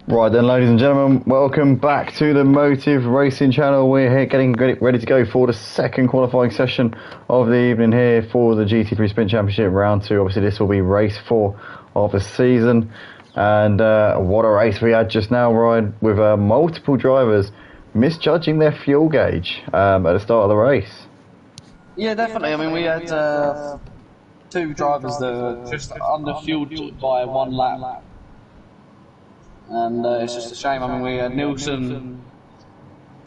Right then, ladies and gentlemen, welcome back to the Motive Racing channel. We're here getting ready to go for the second qualifying session of the evening here for the GT3 Sprint Championship round 2. Obviously, this will be race 4 of the season. And what a race we had just now, Ryan, with multiple drivers misjudging their fuel gauge at the start of the race. Yeah, definitely. I mean, we had two drivers that were just under-fueled by one lap. And it's just a shame. I mean, we had Nilsson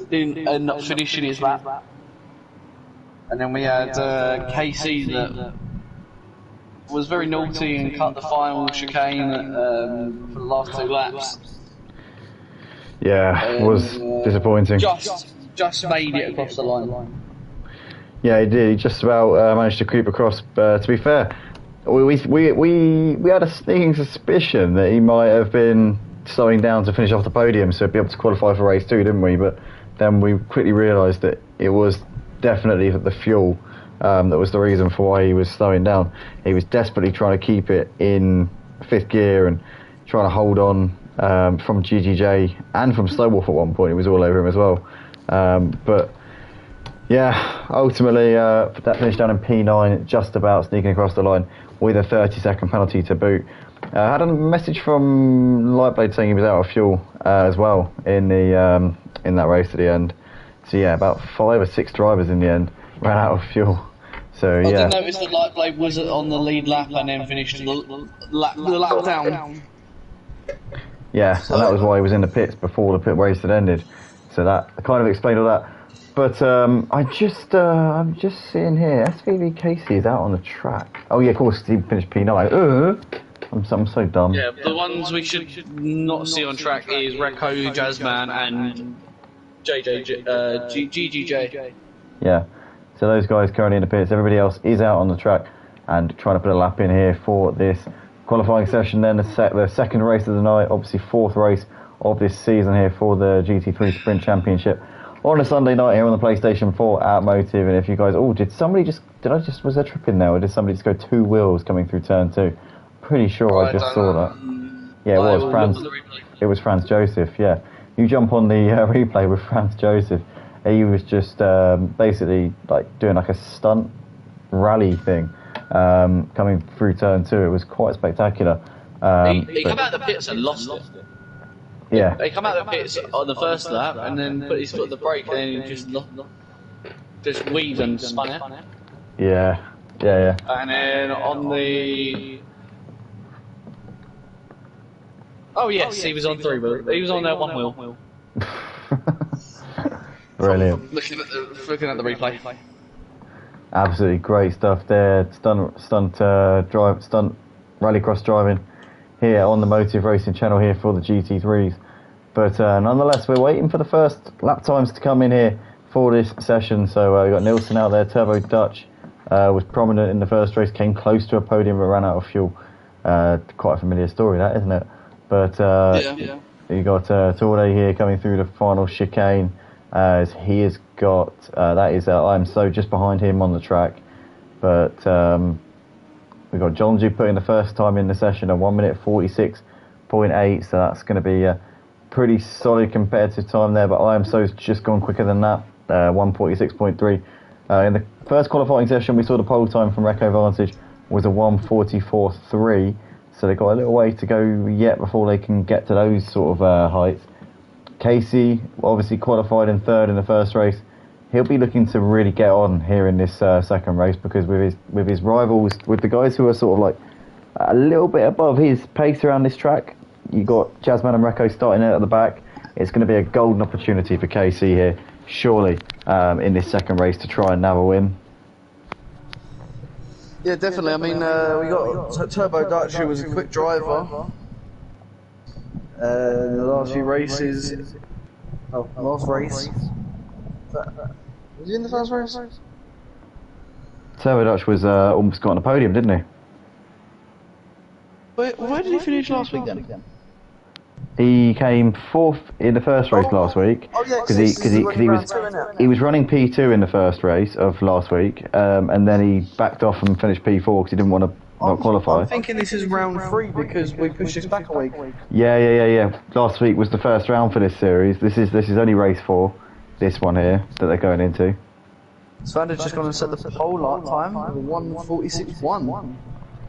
didn't end up finishing his lap. And then we had Casey that was very naughty and cut the final chicane for the last 2 laps. Yeah, it was disappointing. Just made it across the line. Yeah, he did. He just about managed to creep across. To be fair, we had a sneaking suspicion that he might have been slowing down to finish off the podium, so he'd be able to qualify for race 2, didn't we? But then we quickly realised that it was definitely the fuel that was the reason for why he was slowing down. He was desperately trying to keep it in 5th gear and trying to hold on from GGJ and from Slowwolf at one point. It was all over him as well. But yeah, ultimately that finished down in P9, just about sneaking across the line with a 30-second penalty to boot. I had a message from Lightblade saying he was out of fuel as well in that race at the end. So yeah, about 5 or 6 drivers in the end ran out of fuel. So yeah. I did notice that Lightblade was on the lead lap and then finished the lap down. Yeah, so, and that was why he was in the pits before the pit race had ended. So that kind of explained all that. But I'm just seeing here, SVB Casey is out on the track. Oh yeah, of course, he finished P9. I'm so dumb. Yeah, the ones we should not see on track is Rekko, Jazzman, and GGJ. Yeah, so those guys currently in the pits. Everybody else is out on the track and trying to put a lap in here for this qualifying session. Then the second race of the night, obviously 4th race of this season here for the GT3 Sprint Championship on a Sunday night here on the PlayStation 4 at Motive. And if you guys, was there a trip in there, or did somebody just go 2 wheels coming through turn 2? Pretty sure I just saw that. Yeah, it was Franz Joseph. Yeah, you jump on the replay with Franz Joseph. He was just basically like doing like a stunt rally thing coming through turn 2. It was quite spectacular. He came out of the pits and lost it. Yeah. He came out of the pits on the first lap and then put his foot on the brake and then he just weaved and spun out. Yeah. And then on the... Oh yes, he was on 3 wheel. He was on 1 wheel. Brilliant. Looking at the replay. Absolutely great stuff there. Stunt rallycross driving here on the Motive Racing channel here for the GT3s. But nonetheless, we're waiting for the first lap times to come in here for this session. So we've got Nilsson out there. Turbo Dutch was prominent in the first race, came close to a podium but ran out of fuel. Quite a familiar story, that, isn't it? But you got Torde here coming through the final chicane. As he has got, that is I'm so just behind him on the track. But we've got Jonju putting the first time in the session at 1 minute 46.8. So that's going to be a pretty solid competitive time there. But I am so's just gone quicker than that, 146.3. In the first qualifying session, we saw the pole time from Rekko Vantage was a 144.3. So they've got a little way to go yet before they can get to those sort of heights. Casey obviously qualified in 3rd in the first race. He'll be looking to really get on here in this second race, because with his rivals, with the guys who are sort of like a little bit above his pace around this track, you got Jazzman and Rekko starting out at the back. It's going to be a golden opportunity for Casey here, surely, in this second race to try and nab a win. Yeah, definitely. I mean, we got Turbo Dutch, who was a quick driver. The last few races. Last race. Was he in the first race? Turbo Dutch was almost got on the podium, didn't he? Where did he finish last week then? He came 4th in the first race last week because he was running P2 in the first race of last week, and then he backed off and finished P4 because he didn't want to not qualify. I'm thinking this is round 3 because we pushed this back a week. Yeah. Last week was the first round for this series. This is only race 4, this one here that they're going into. Svander's just going to set the pole lap time of 1:46.1.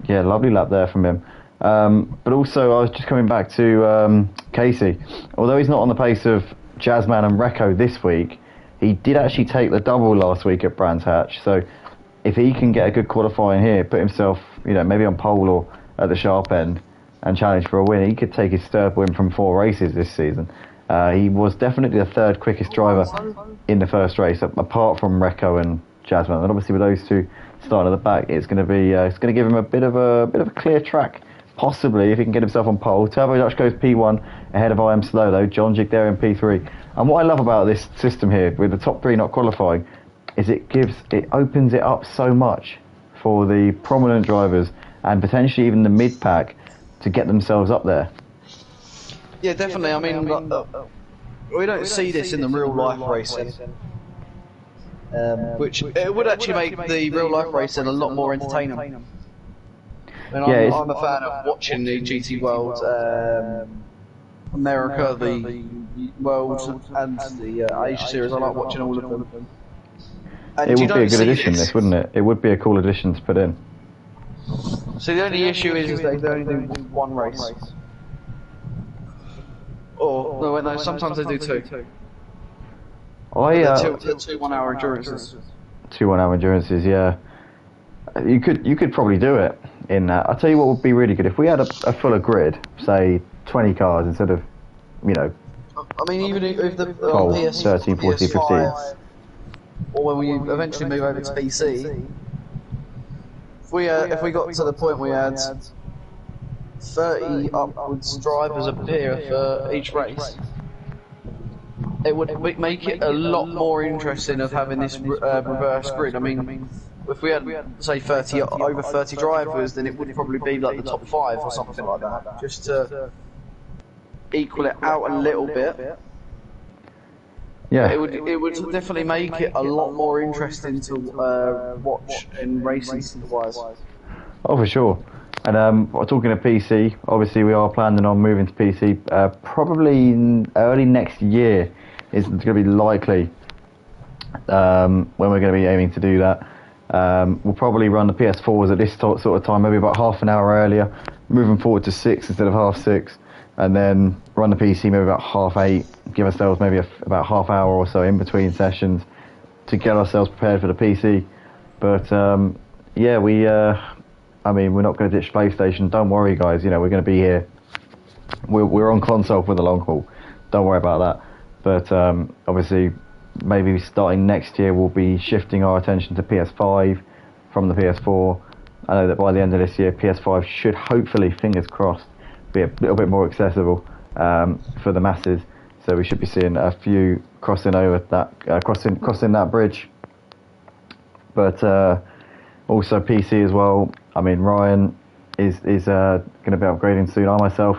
Yeah, lovely lap there from him. But also, I was just coming back to Casey. Although he's not on the pace of Jazzman and Recco this week, he did actually take the double last week at Brands Hatch. So if he can get a good qualifying here, put himself, maybe on pole or at the sharp end and challenge for a win, he could take his third win from 4 races this season. He was definitely the third quickest driver in the first race, apart from Recco and Jazzman. And obviously, with those two starting at the back, it's going to give him a bit of a clear track. Possibly, if he can get himself on pole. Turbo Dutch goes P1 ahead of I Am Slow, though. John Jig there in P3. And what I love about this system here, with the top 3 not qualifying, is it opens it up so much for the prominent drivers and potentially even the mid-pack to get themselves up there. Yeah, definitely. I mean, we don't see this in the real life racing. Which it would actually make the real life racing a lot more entertaining. And I'm a fan of watching the GT World, America, the World, and the Asia Series. I like watching all of them. And it would be a good addition, this, wouldn't it? It would be a cool addition to put in. So the only issue is they only do one race. Or, no, sometimes they do 2. Two 1-hour endurances. 2 1-hour endurances, yeah. You could probably do it in that. I'll tell you what would be really good if we had a fuller grid, say 20 cars instead of, I mean, even if the PS 13, 14, 15. Or when we eventually move over to PC, if we got to the point we had 30 upwards drivers appear for each race, it would make it a lot more interesting of having this reverse grid. I mean, if we had, say, over 30 drivers, then it would probably be like the top 5 or something like that, just to equal it out a little bit. Yeah, it would definitely make it a lot more interesting to watch in racing wise. Oh, for sure. And talking to PC, obviously we are planning on moving to PC. Probably early next year is going to be likely when we're going to be aiming to do that. We'll probably run the PS4s at this sort of time, maybe about half an hour earlier, moving forward to 6 instead of half 6, and then run the PC maybe about half 8, give ourselves maybe about half hour or so in between sessions to get ourselves prepared for the PC. But yeah, we're not going to ditch PlayStation. Don't worry, guys. We're going to be here. We're on console for the long haul. Don't worry about that. But obviously, maybe starting next year, we'll be shifting our attention to PS5 from the PS4. I know that by the end of this year, PS5 should hopefully, fingers crossed, be a little bit more accessible for the masses. So we should be seeing a few crossing over that crossing that bridge. But also PC as well. I mean, Ryan is going to be upgrading soon. I myself,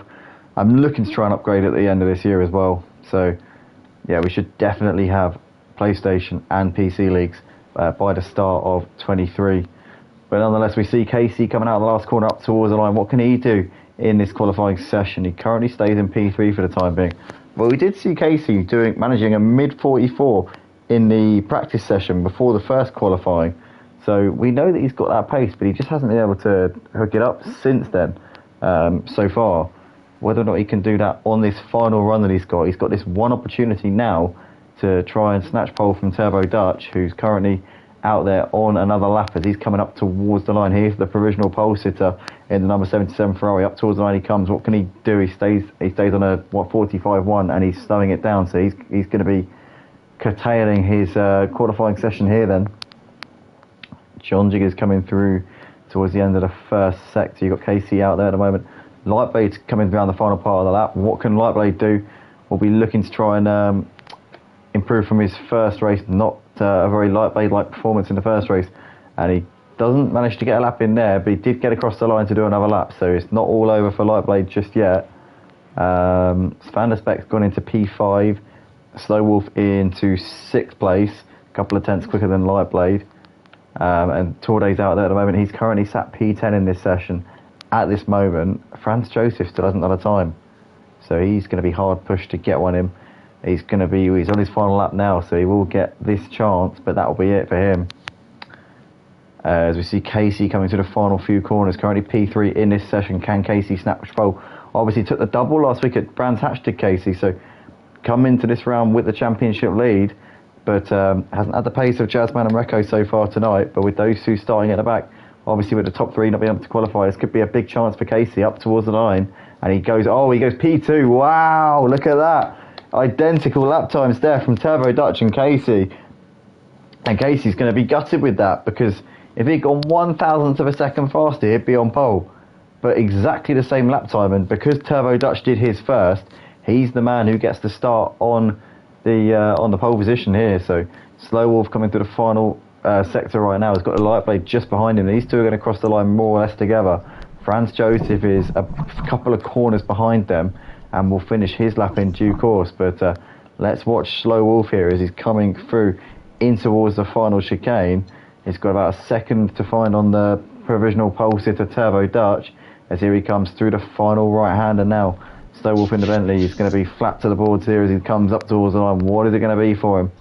I'm looking to try and upgrade at the end of this year as well. So yeah, we should definitely have PlayStation and PC leagues by the start of 23. But nonetheless, we see Casey coming out of the last corner up towards the line. What can he do in this qualifying session? He currently stays in P3 for the time being. But we did see Casey managing a mid-44 in the practice session before the first qualifying. So we know that he's got that pace, but he just hasn't been able to hook it up since then, so far. Whether or not he can do that on this final run that he's got this one opportunity now to try and snatch pole from Turbo Dutch, who's currently out there on another lap as he's coming up towards the line. Here's the provisional pole sitter in the number 77 Ferrari. Up towards the line he comes. What can he do? He stays on a 45.1 and he's slowing it down. So he's going to be curtailing his qualifying session here then. John Jig is coming through towards the end of the first sector. You've got Casey out there at the moment. Lightblade's coming around the final part of the lap. What can Lightblade do? We'll be looking to try and improve from his first race. Not a very Lightblade-like performance in the first race. And he doesn't manage to get a lap in there, but he did get across the line to do another lap. So it's not all over for Lightblade just yet. Svanderspek's gone into P5. Slow Wolf into 6th place. A couple of tenths quicker than Lightblade. and Tourday's out there at the moment. He's currently sat P10 in this session. At this moment, Franz Josef still hasn't done a time, so he's going to be hard pushed to get one in. He's on his final lap now, so he will get this chance, but that'll be it for him. As we see Casey coming to the final few corners, currently P3 in this session. Can Casey snatch pole? Obviously took the double last week at Brands Hatch, did Casey, so come into this round with the championship lead, but hasn't had the pace of Jazzman and Recco so far tonight. But with those two starting at the back, obviously with the top three not being able to qualify, this could be a big chance for Casey up towards the line. And he goes P2. Wow, look at that. Identical lap times there from Turbo Dutch and Casey. And Casey's going to be gutted with that, because if he'd gone 1,000th of a second faster, he'd be on pole. But exactly the same lap time, and because Turbo Dutch did his first, he's the man who gets to start on the pole position here. So Slow Wolf coming through the final sector right now. He's got the light blade just behind him. These two are going to cross the line more or less together. Franz Josef is a couple of corners behind them and will finish his lap in due course. But let's watch Slow Wolf here as he's coming through in towards the final chicane. He's got about a second to find on the provisional pole sitter Turbo Dutch, as here he comes through the final right-hander now. Slow Wolf in the Bentley. He's going to be flat to the boards here as he comes up towards the line. What is it going to be for him?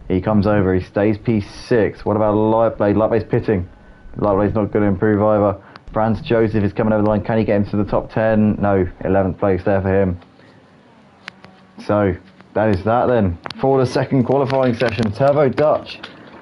He comes over. He stays P6. What about Light Blade? Light Blade's pitting. Light Blade's not going to improve either. Franz Josef is coming over the line. Can he get into the top 10? No. 11th place there for him. So that is that then. For the second qualifying session, Turbo Dutch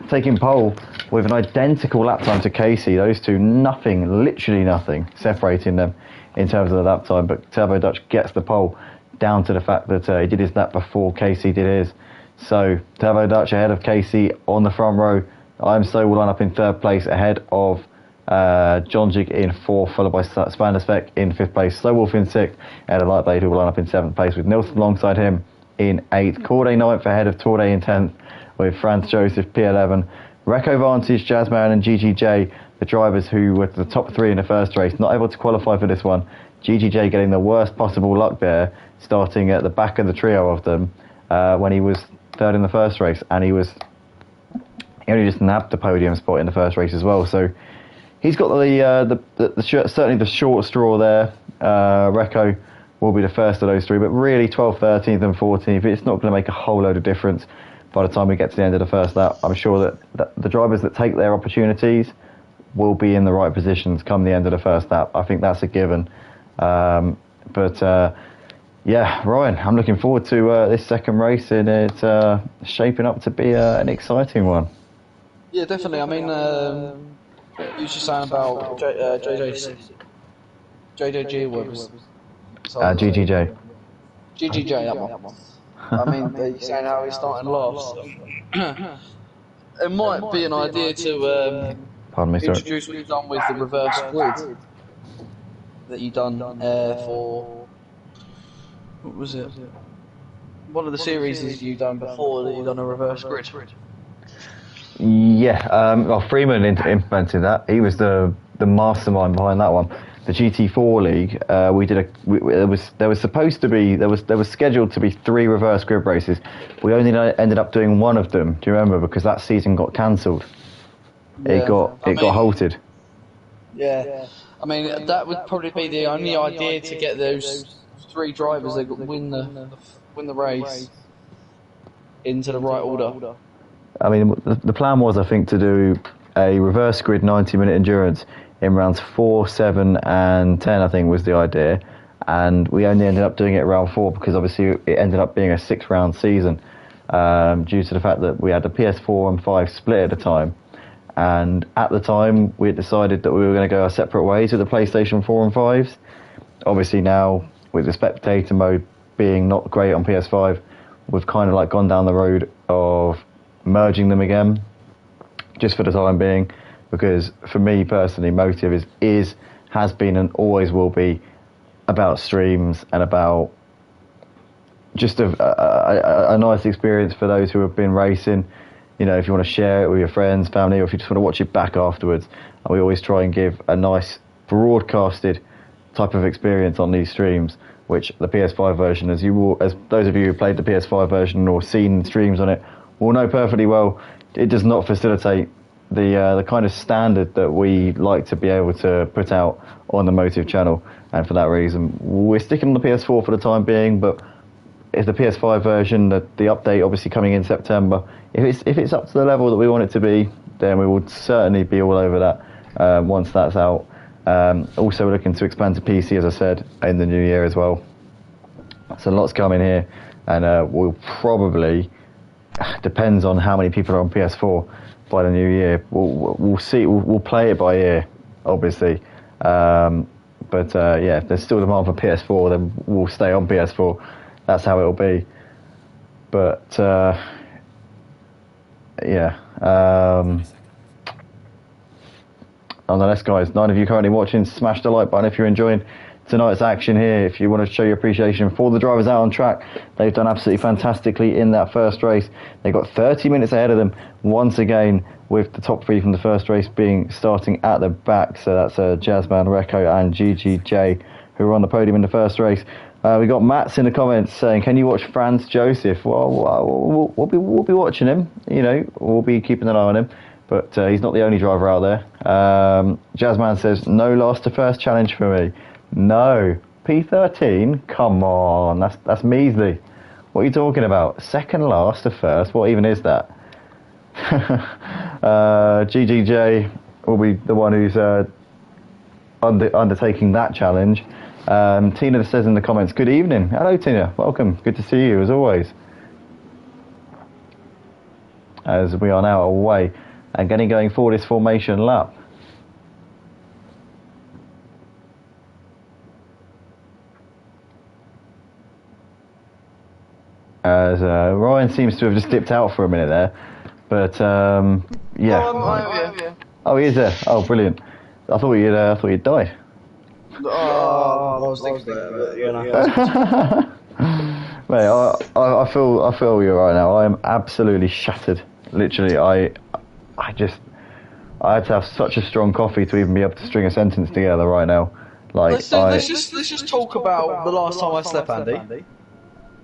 taking pole with an identical lap time to Casey. Those two, literally nothing separating them in terms of the lap time. But Turbo Dutch gets the pole down to the fact that he did his lap before Casey did his. So Turbo Dutch ahead of Casey on the front row. I'm Slow will line up in third place ahead of John Jig in fourth, followed by Spanderspec in fifth place. Slow Wolf in sixth, and a Lightblade who will line up in seventh place with Nilsson alongside him in eighth. Corday ninth ahead of Tourday in 10th with Franz Josef P11. Recco Vantage, Jazzman and GGJ, the drivers who were the top three in the first race, not able to qualify for this one. GGJ getting the worst possible luck there, starting at the back of the trio of them when he was third in the first race, and he only just nabbed the podium spot in the first race as well. So he's got certainly the short straw there. Recco will be the first of those three, but really 12th, 13th and 14th, it's not going to make a whole load of difference by the time we get to the end of the first lap. I'm sure that the drivers that take their opportunities will be in the right positions come the end of the first lap. I think that's a given. Yeah, Ryan, I'm looking forward to this second race, and it's shaping up to be an exciting one. Yeah, definitely. I mean, you were just saying about JJG was GGJ. GGJ, that one. I mean, you're saying how he's starting last. It might be an idea to introduce what you've done with the reverse grid that you've done for, what was it? One of the series you've done before that you've done a reverse grid. Yeah, Freeman implemented that. He was the mastermind behind that one. The GT4 league, there was scheduled to be 3 reverse grid races. We only ended up doing one of them. Do you remember? Because that season got cancelled. Yeah, it got halted. Yeah, I mean that would probably be the only idea to get those 3 drivers that win the race into the right order. I mean, the plan was, I think, to do a reverse grid 90-minute endurance in rounds 4, 7 and 10, I think was the idea. And we only ended up doing it round 4 because obviously it ended up being a 6-round season due to the fact that we had the PS4 and 5 split at the time. And at the time, we had decided that we were going to go our separate ways with the PlayStation 4 and 5s. Obviously now, with the spectator mode being not great on PS5, we've kind of like gone down the road of merging them again, just for the time being, because for me personally, Motive has been and always will be about streams and about just a nice experience for those who have been racing. You know, if you want to share it with your friends, family, or if you just want to watch it back afterwards. And we always try and give a nice broadcasted type of experience on these streams, which the PS5 version, as those of you who played the PS5 version or seen streams on it will know perfectly well, it does not facilitate the kind of standard that we like to be able to put out on the Motive channel, and for that reason, we're sticking on the PS4 for the time being. But if the PS5 version, the update obviously coming in September, if it's up to the level that we want it to be, then we will certainly be all over that once that's out. Also, we're looking to expand to PC, as I said, in the new year as well. So lots coming here, and we'll probably, depends on how many people are on PS4 by the new year. We'll see. We'll play it by ear, obviously. But yeah, if there's still demand for PS4, then we'll stay on PS4. That's how it'll be. But yeah. Nonetheless, guys, 9 of you currently watching, smash the like button if you're enjoying tonight's action here. If you want to show your appreciation for the drivers out on track, they've done absolutely fantastically in that first race. They got 30 minutes ahead of them once again, with the top 3 from the first race being starting at the back. So that's Jazzman, Recco and GGJ, who were on the podium in the first race. We got Matt's in the comments saying, can you watch Franz Joseph? Well, we'll be watching him. You know, we'll be keeping an eye on him. But he's not the only driver out there. Jazzman says, no last to first challenge for me. No. P13? Come on. That's measly. What are you talking about? Second last to first? What even is that? GGJ will be the one who's undertaking that challenge. Tina says in the comments, good evening. Hello, Tina. Welcome. Good to see you, as always. As we are now away and getting going for this formation lap. As Ryan seems to have just dipped out for a minute there. But, yeah. Oh, he is there. Oh, brilliant. I thought you'd died. Oh, I was thinking that, you know. Mate, I feel you right now. I am absolutely shattered. Literally, I had to have such a strong coffee to even be able to string a sentence together right now. Like, let's just talk about the last time I slept, Andy.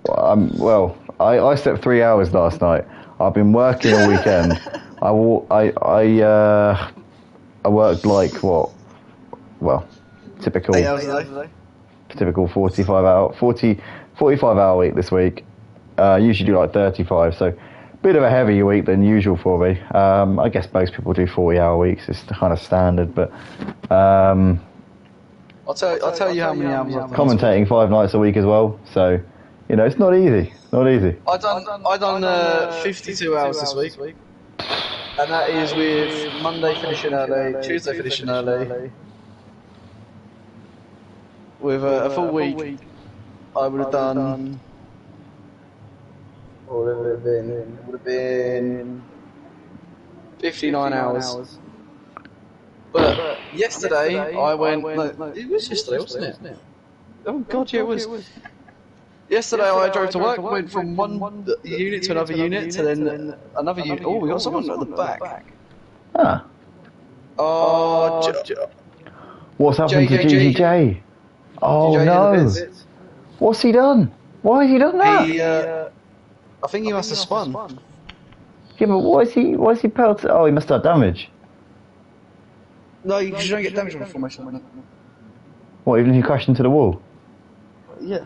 Well, I slept 3 hours last night. I've been working all weekend. I worked like what? Well, typical 8 hours a day. Typical 45 hour week this week. Usually do like 35, so bit of a heavier week than usual for me. I guess most people do 40-hour weeks. It's kind of standard, but I'll tell you how many hours I've done. Commentating 5 nights a week as well, so you know it's not easy. Not easy. I done 52 hours this week, and that is with Monday finishing early, Tuesday finishing early. With a full week, I would have done. What would it have been? It would have been 59 hours. But yesterday I went. No, it was yesterday, wasn't it? Oh God, yeah, it was. Yesterday I drove to work, went from one unit to another unit, to then another unit. Oh, we got someone at the back. Ah. Oh, What's happened to GGJ? Oh no! What's he done? Why has he done that? I think he must have spun. Yeah, but why is he pelted? Oh, he must have damage. No, you don't get damage on a formation. What, even if you crash into the wall? Yeah.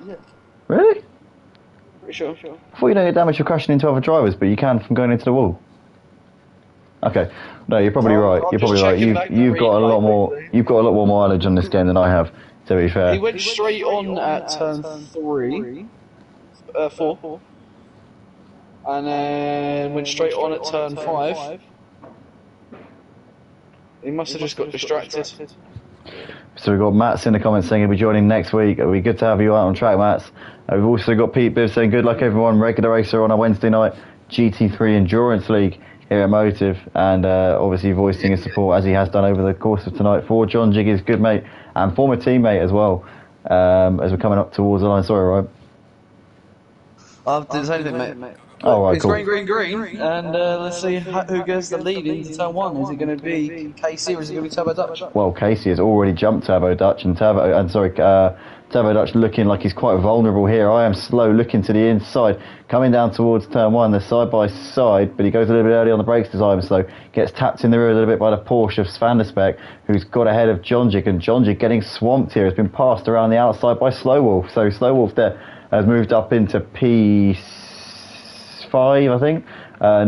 Really? Pretty sure. I thought you don't get damage for crashing into other drivers, but you can from going into the wall. Okay, no, you're probably right. You're probably right. You've got a lot more. You've got a lot more mileage on this game than I have. To be fair. He went straight on at turn 4, and then went straight on at turn 5. He must have just got distracted. So we've got Mats in the comments saying he'll be joining next week. It'll be good to have you out on track, Mats. We've also got Pete Bibb saying good luck everyone, regular racer on a Wednesday night, GT3 Endurance League here at Motive, and obviously voicing his support as he has done over the course of tonight for John Jiggy's good mate and former teammate as well, as we're coming up towards the line. Sorry, Ryan. I didn't say anything, mate. Oh, right, it's cool. green, and let's see who gets the lead into turn 1. Is it going to be Casey or is it going to be Turbo Dutch? Well, Casey has already jumped Turbo Dutch, and Turbo Dutch looking like he's quite vulnerable here. I Am Slow looking to the inside, coming down towards turn 1. They're side by side, but he goes a little bit early on the brakes as I Am Slow. Gets tapped in the rear a little bit by the Porsche of Van der Speck, who's got ahead of Jonjic, and Jonjic getting swamped here. Has been passed around the outside by Slow Wolf. So Slow Wolf there has moved up into P5, I think.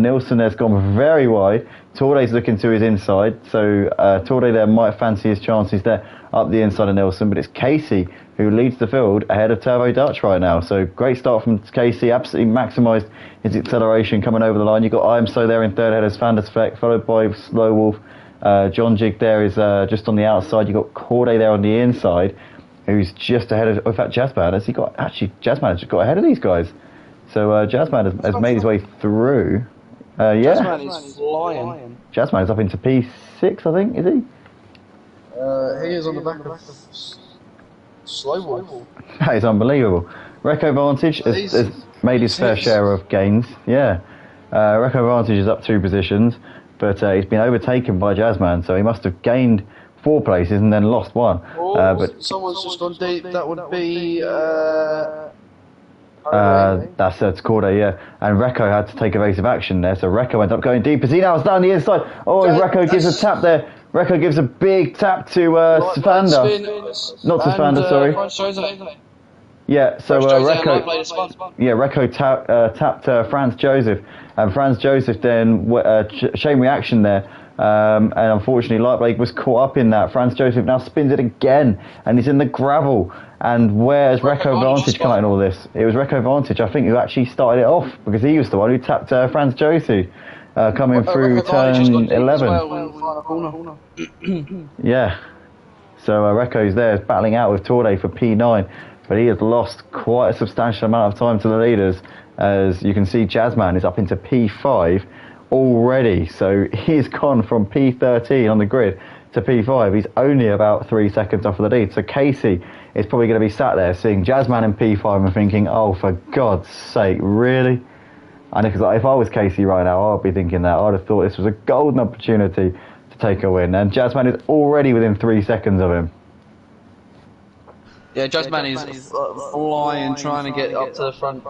Nilsson has gone very wide. Torday's looking to his inside, so Torday there might fancy his chances there up the inside of Nilsson, but it's Casey who leads the field ahead of Turbo Dutch right now. So great start from Casey, absolutely maximised his acceleration coming over the line. You've got I Am Slow there in third ahead as Van der Speck, followed by Slow Wolf. Jonjic there is just on the outside. You've got Corday there on the inside, who's just ahead of, in fact, Jazzman. Jazzman has just got ahead of these guys. So Jazzman has made his way through. Yeah. Jazzman is flying. Jazzman is up into P6, I think, is he? He is on the back of Slow Wolf. That is unbelievable. Reco Vantage has made his fair share of gains. Yeah. Reco Vantage is up 2 positions, but he's been overtaken by Jazzman, so he must have gained 4 places and then lost 1. But someone's just gone deep. That would be. That's Corday, yeah. And Reco had to take evasive action there, so Reco went up going deep. As he now is down the inside. Oh, Reco gives a tap there. Reco gives a big tap to Svander. Not to Svander, sorry. Yeah, so Reco tapped Franz Joseph, and Franz Joseph then chain reaction there. And unfortunately, Lightblade was caught up in that. Franz Joseph now spins it again, and he's in the gravel. And where's Reco Vantage come out in all this? It was Reco Vantage, I think, who actually started it off, because he was the one who tapped Franz Joseph coming through turn 11. Yeah. So Reco's there battling out with Torday for P9, but he has lost quite a substantial amount of time to the leaders. As you can see, Jazzman is up into P5 already, so he's gone from P13 on the grid to P5. He's only about 3 seconds off of the lead. So Casey is probably going to be sat there seeing Jazzman in P5 and thinking, oh, for God's sake, really? And if I was Casey right now, I'd be thinking that. I'd have thought this was a golden opportunity to take a win. And Jazzman is already within 3 seconds of him. Yeah, Jazzman is flying, trying to get up to the front.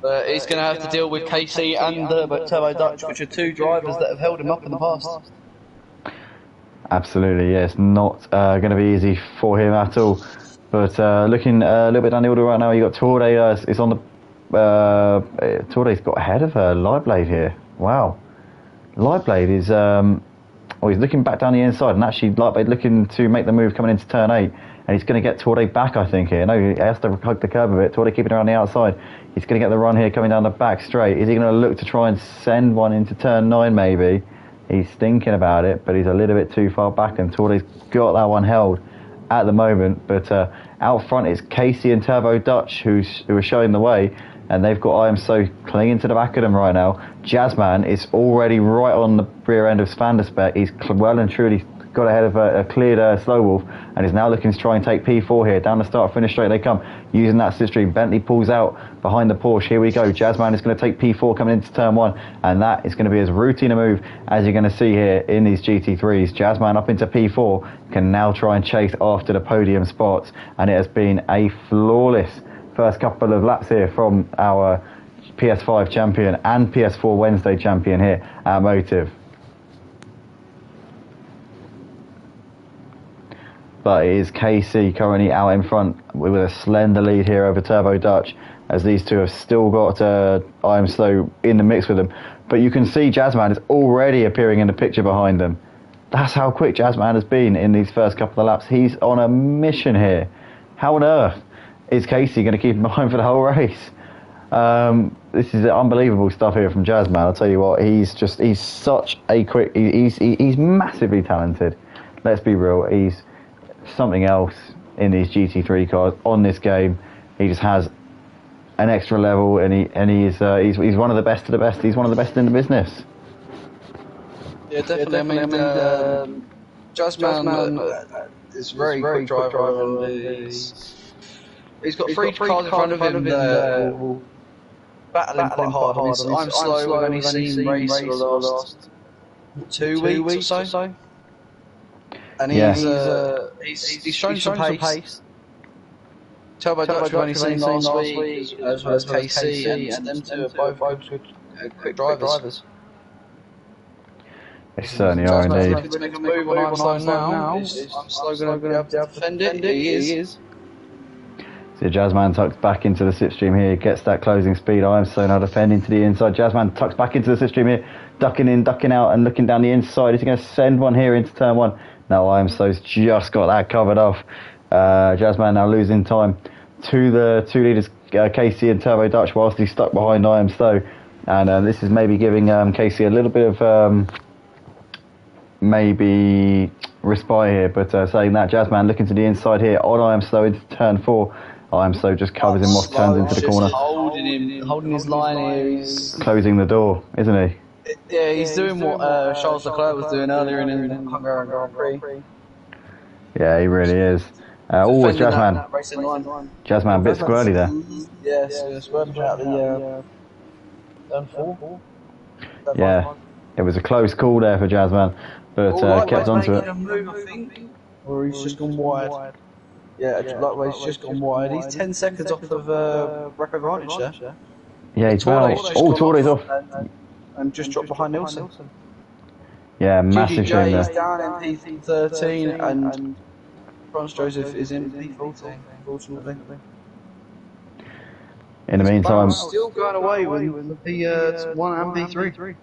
But he's going to have to deal with Casey and Turbo Dutch, which are 2 drivers that have held him up in the past. Absolutely, yes. Not going to be easy for him at all. But looking a little bit down the order right now, you've got Torday is on the... Torday's got ahead of Lightblade here. Wow. Lightblade is... he's looking back down the inside, and actually Lightblade looking to make the move coming into turn 8. And he's going to get Torday back, I think, here. No, he has to hug the curb a bit. Torday keeping around the outside. He's going to get the run here coming down the back straight. Is he going to look to try and send one into turn 9, maybe? He's thinking about it, but he's a little bit too far back, and Torday's got that one held at the moment. But out front it's Casey and Turbo Dutch who are showing the way, and they've got I Am So clinging to the back of them right now. Jazzman is already right on the rear end of Van der Speck. He's well and truly got ahead of a cleared Slow Wolf, and is now looking to try and take P4 here. Down the start finish straight they come, using that slipstream. Bentley pulls out behind the Porsche. Here we go. Jazzman is going to take P4 coming into turn 1, and that is going to be as routine a move as you're going to see here in these GT3s. Jazzman up into P4 can now try and chase after the podium spots, and it has been a flawless first couple of laps here from our PS5 champion and PS4 Wednesday champion here at Motive. But it is KC currently out in front with a slender lead here over Turbo Dutch, as these two have still got I Am Slow in the mix with them. But you can see Jazzman is already appearing in the picture behind them. That's how quick Jazzman has been in these first couple of laps. He's on a mission here. How on earth is Casey going to keep him behind for the whole race? This is unbelievable stuff here from Jazzman. I'll tell you what, he's such a quick, he's massively talented. Let's be real, he's something else in these GT3 cars on this game. He just has an extra level, and he's one of the best of the best. He's one of the best in the business. Yeah, definitely. I mean, Jazzman is a very quick driver, and he's got 3 cars in front of him that will battling quite hard. I mean, I'm slow. We've only seen race for the last 2 weeks or so. And he's shown some pace. Turbo Dutch we've only seen last week, as well as KC, and them two are both good, quick drivers. They certainly are indeed. To make a move on I'm Slow now. I'm Slow going to be able to defend it. He is. So Jazzman tucks back into the slipstream here, gets that closing speed. I'm Slow now defending to the inside. Jazzman tucks back into the slipstream here, ducking in, ducking out, and looking down the inside. Is he going to send one here into turn one? No, I'm Slow's just got that covered off. Jazzman now losing time to the two leaders, Casey and Turbo Dutch, whilst he's stuck behind I Am Slow. And this is maybe giving Casey a little bit of maybe respite here. But saying that, Jazzman looking to the inside here on I Am Slow into turn four. I Am Slow just covers him off, turns into the corner. Holding his line here. He's closing the door, isn't he? Yeah, he's doing what Charles Leclerc was doing earlier in Hungarian Grand Prix. Yeah, he really is. Jazzman. Jazzman a bit squirrely there. Yes, squirrely out the turn four. Yeah, it was a close call there for Jazzman, but kept onto it. Move, I think. Or he's just gone wide. Yeah, Lightway's just gone wide. He's 10 seconds off of record advantage there. Yeah, he's well. Torde's off. And just dropped behind Nilsson. Yeah, massive shame there. Is down in P13 and Franz Joseph is in P14, unfortunately. In the meantime, still going away with the P1 and P3.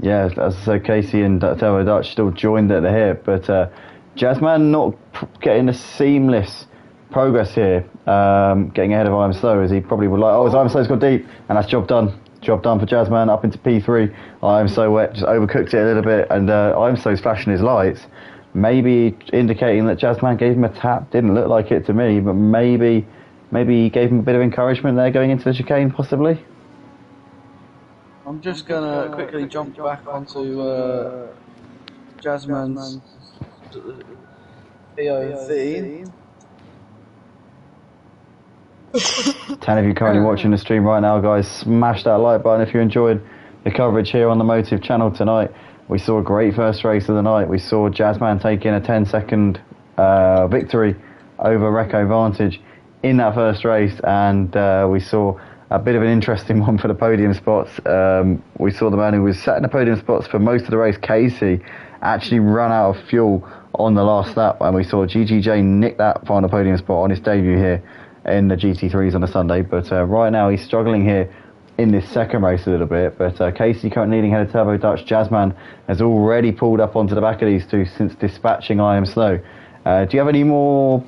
Yeah, as I said, Casey and Turbo Dutch still joined at the hip, but Jazzman not getting a seamless progress here, getting ahead of I Am Slow, as he probably would like. Oh, his I Am Slow's got deep, and that's job done. Job done for Jazzman, up into P3. I Am So Wet, just overcooked it a little bit, and I Am Slow's flashing his lights, maybe indicating that Jazzman gave him a tap. Didn't look like it to me, but maybe he gave him a bit of encouragement there going into the chicane, possibly. I'm just going to quickly jump back onto Jazzman's POV. 10 of you currently watching the stream right now, guys, smash that like button if you enjoyed the coverage here on the Motive channel tonight. We saw a great first race of the night. We saw Jazzman taking a 10-second victory over Recco Vantage in that first race, and we saw a bit of an interesting one for the podium spots. We saw the man who was sat in the podium spots for most of the race, Casey, actually run out of fuel on the last lap, and we saw GGJ nick that final podium spot on his debut here in the GT3s on a Sunday. But right now he's struggling here in this second race a little bit. But Casey currently leading ahead of Turbo Dutch. Jazzman has already pulled up onto the back of these two since dispatching I Am Slow. Do you have any more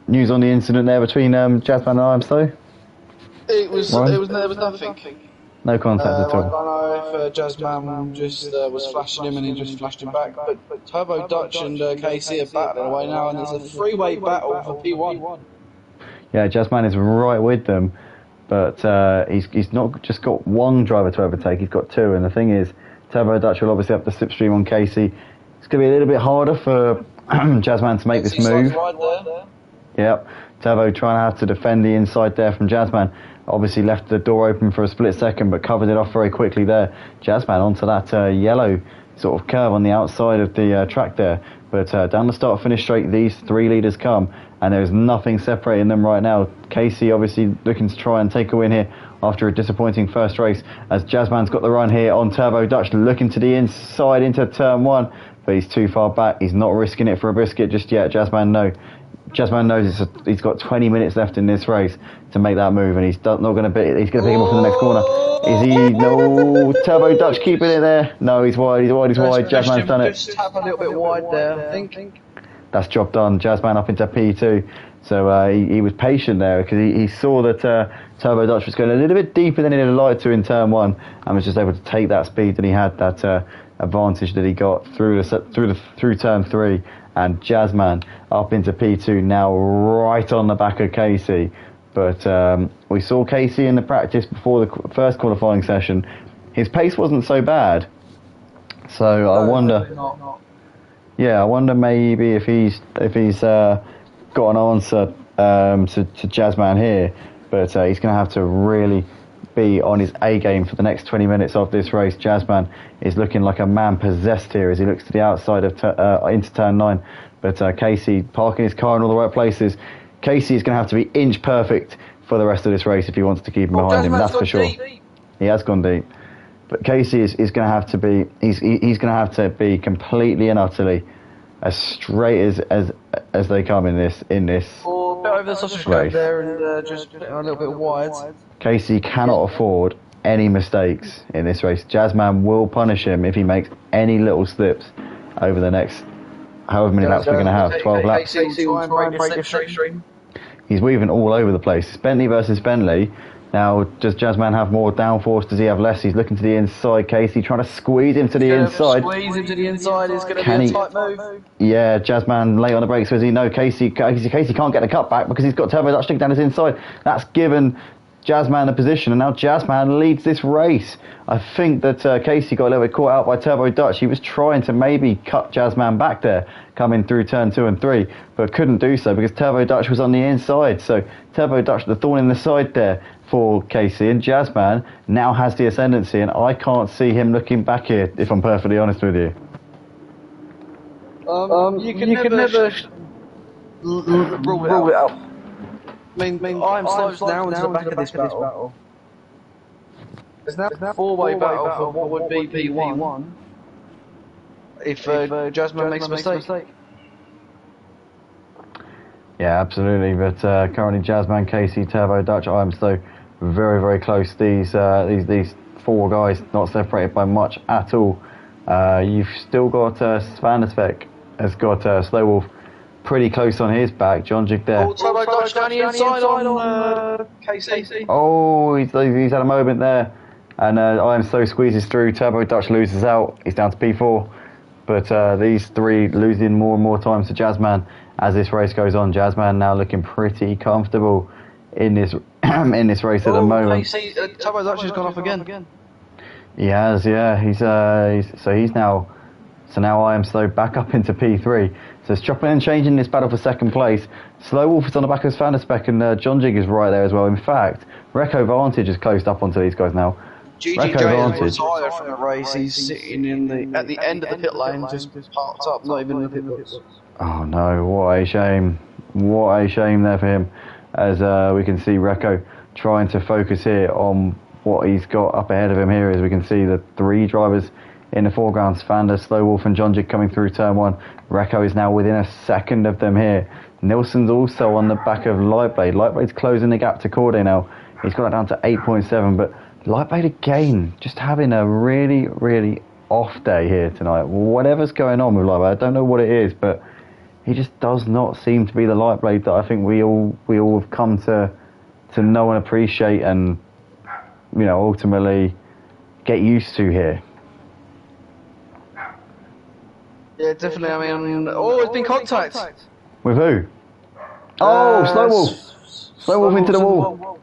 news on the incident there between Jazzman and I Am Slow? There was nothing. No contact at all. I don't know if Jazzman just was flashing him and he just flashed him back, but Turbo Dutch and KC are battling away now, and there's a three-way battle for P1. Yeah, Jazzman is right with them, but he's not just got one driver to overtake, he's got two, and the thing is, Turbo Dutch will obviously have to slipstream on Casey. It's going to be a little bit harder for Jazzman to make this move. Yep, Turbo trying to have to defend the inside there from Jazzman. Obviously left the door open for a split second, but covered it off very quickly there. Jazzman onto that yellow sort of curve on the outside of the track there. But down the start-finish straight, these three leaders come, and there's nothing separating them right now. Casey obviously looking to try and take a win here after a disappointing first race, as Jazzman's got the run here on Turbo Dutch, looking to the inside into turn one, but he's too far back. He's not risking it for a biscuit just yet. Jazzman knows he's got 20 minutes left in this race to make that move, and he's not going to pick him off in the next corner. Is he? No. Turbo Dutch keeping it there. No, he's wide. Jazzman's done it. Just tap a little bit wide there, I think. That's job done. Jazzman up into P2. So he was patient there because he saw that Turbo Dutch was going a little bit deeper than he had allowed to in turn one, and was just able to take that speed that he had, that advantage that he got through turn three. And Jazzman up into P2 now, right on the back of Casey. But we saw Casey in the practice before the first qualifying session. His pace wasn't so bad. So I wonder. Yeah, I wonder maybe if he's got an answer to Jazzman here. But he's going to have to really be on his A game for the next 20 minutes of this race. Jazzman is looking like a man possessed here as he looks to the outside of into turn 9. But Casey parking his car in all the right places. Casey is going to have to be inch perfect for the rest of this race if he wants to keep him behind him. That's for sure. Deep. He has gone deep. But Casey is going to have to be. He's going to have to be completely and utterly as straight as they come in this or a bit over the sausage race there and just a little bit wide. Casey cannot afford any mistakes in this race. Jazzman will punish him if he makes any little slips over the next however many laps we're going to have. 12 laps. He's weaving all over the place. Bentley versus Bentley. Now, does Jazzman have more downforce? Does he have less? He's looking to the inside. Casey trying to squeeze him to the inside. Squeeze him to the inside is going to be a tight move. Yeah, Jazzman late on the brakes. So he no, Casey can't get the cut back because he's got Turbo Dutch down his inside. That's given Jazzman the position, and now Jazzman leads this race. I think that Casey got a little bit caught out by Turbo Dutch. He was trying to maybe cut Jazzman back there, coming through turn 2 and 3, but couldn't do so because Turbo Dutch was on the inside. So Turbo Dutch, the thorn in the side there for Casey, and Jazzman now has the ascendancy, and I can't see him looking back here, if I'm perfectly honest with you. You can never rule it out. I mean, I'm slows now into the back of this battle. There's now a four-way battle for what would be P1 if Jazzman makes a mistake. Yeah, absolutely. But currently, Jazzman, Casey, Turbo Dutch, I'm so very, very close. These four guys not separated by much at all. You've still got Svanderspek has got Slow Wolf pretty close on his back. John Jig there. Oh, Turbo Dutch down the inside on KC. Oh, he's had a moment there. And I Am So squeezes through. Turbo Dutch loses out. He's down to P4. But these three losing more and more times to Jazzman as this race goes on. Jazzman now looking pretty comfortable in this in this race at the moment. Turbo Dutch has gone off again. He has, yeah. So now I Am So back up into P3. So it's chopping and changing this battle for second place. Slow Wolf is on the back of Svanderspek, and John Jig is right there as well. In fact, Reco Vantage is closed up onto these guys now. GG is retired from the race. He's sitting at the end of the pit lane, just parked up, not even in the pit box. Oh no, what a shame. What a shame there for him. As we can see Reco trying to focus here on what he's got up ahead of him here, as we can see the three drivers in the foreground, Svander, Slow Wolf and John Jig coming through turn 1. Reco is now within a second of them here. Nilsson's also on the back of Lightblade. Lightblade's closing the gap to Corday now. He's got it down to 8.7, but Lightblade again, just having a really, really off day here tonight. Whatever's going on with Lightblade, I don't know what it is, but he just does not seem to be the Lightblade that I think we all have come to know and appreciate and, you know, ultimately get used to here. Yeah, definitely. I mean, it's been contact. With who? Oh, Slow Wolf. Slow Wolf into the wall.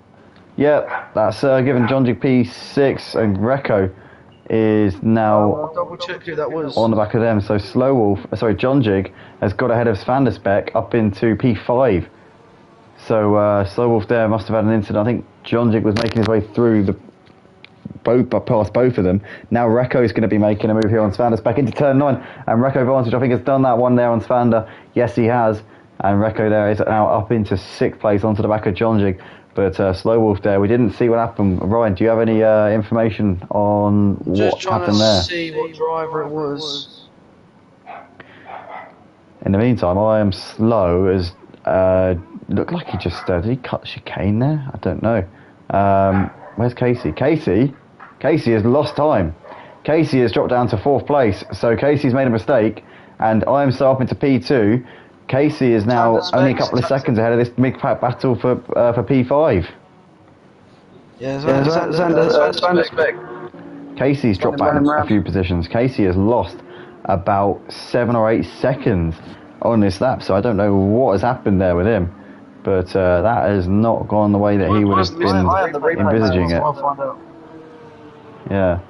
Yep, that's given John Jig P6, and Reco is now I'll double check who that was on the back of them. So John Jig has got ahead of Svanderspek up into P5. So Slow Wolf there must have had an incident. I think John Jig was making his way through past both of them. Now Reco is going to be making a move here on Svander's back into turn 9, and Reco Vantage I think has done that one there on Svander. Yes, he has, and Reco there is now up into 6th place onto the back of John Jig. But Slow Wolf there, we didn't see what happened. Ryan, do you have any information on what happened there? Just trying to see what driver it was. In the meantime, I Am Slow as looked like he just did he cut the chicane there? I don't know. Where's Casey? Casey has lost time. Casey has dropped down to 4th place, so Casey's made a mistake, and I Am So up into P2. Casey is now only a couple of seconds ahead of this mid-pack battle for P5. Casey's dropped back a few positions. Casey has lost about 7 or 8 seconds on this lap, so I don't know what has happened there with him. But that has not gone the way that he would have been envisaging it. Yeah.